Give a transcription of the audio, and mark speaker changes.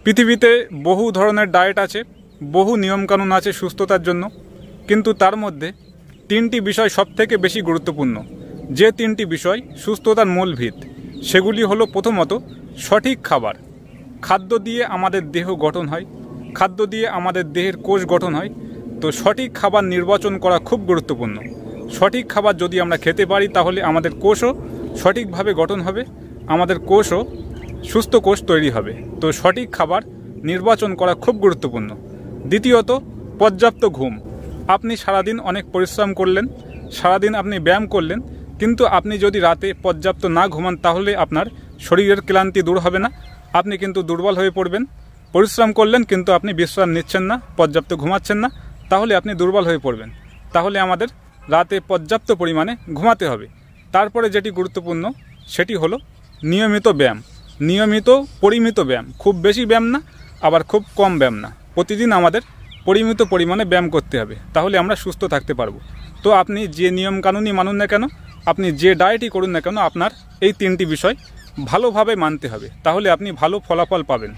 Speaker 1: পৃথিবীতে বহু ধরনের ডায়েট আছে, বহু নিয়মকানুন আছে সুস্থতার জন্য, কিন্তু তার মধ্যে তিনটি বিষয় সবথেকে বেশি গুরুত্বপূর্ণ। যে তিনটি বিষয় সুস্থতার মূল ভিত, সেগুলি হলো প্রথমত সঠিক খাবার। খাদ্য দিয়ে আমাদের দেহ গঠন হয়, খাদ্য দিয়ে আমাদের দেহের কোষ গঠন হয়। তো সঠিক খাবার নির্বাচন করা খুব গুরুত্বপূর্ণ। সঠিক খাবার যদি আমরা খেতে পারি তাহলে আমাদের কোষও সঠিকভাবে গঠন হবে, আমাদের কোষও সুস্থ কোষ তৈরি হবে। তো সঠিক খাবার নির্বাচন করা খুব গুরুত্বপূর্ণ। দ্বিতীয়ত পর্যাপ্ত ঘুম। আপনি সারাদিন অনেক পরিশ্রম করলেন, সারাদিন আপনি ব্যায়াম করলেন, কিন্তু আপনি যদি রাতে পর্যাপ্ত না ঘুমান তাহলে আপনার শরীরের ক্লান্তি দূর হবে না, আপনি কিন্তু দুর্বল হয়ে পড়বেন। পরিশ্রম করলেন কিন্তু আপনি বিশ্রাম নিচ্ছেন না, পর্যাপ্ত ঘুমাচ্ছেন না, তাহলে আপনি দুর্বল হয়ে পড়বেন। তাহলে আমাদের রাতে পর্যাপ্ত পরিমাণে ঘুমাতে হবে। তারপরে যেটি গুরুত্বপূর্ণ সেটি হলো নিয়মিত ব্যায়াম। নিয়মিত পরিমিত ব্যায়াম, খুব বেশি ব্যায়াম না, আবার খুব কম ব্যায়াম না। প্রতিদিন আমাদের পরিমিত পরিমাণে ব্যায়াম করতে হবে, তাহলে আমরা সুস্থ থাকতে পারবো। তো আপনি যে নিয়মকানুনই মানুন না কেন, আপনি যে ডায়েটই করুন না কেন, আপনার এই তিনটি বিষয় ভালোভাবে মানতে হবে, তাহলে আপনি ভালো ফলাফল পাবেন।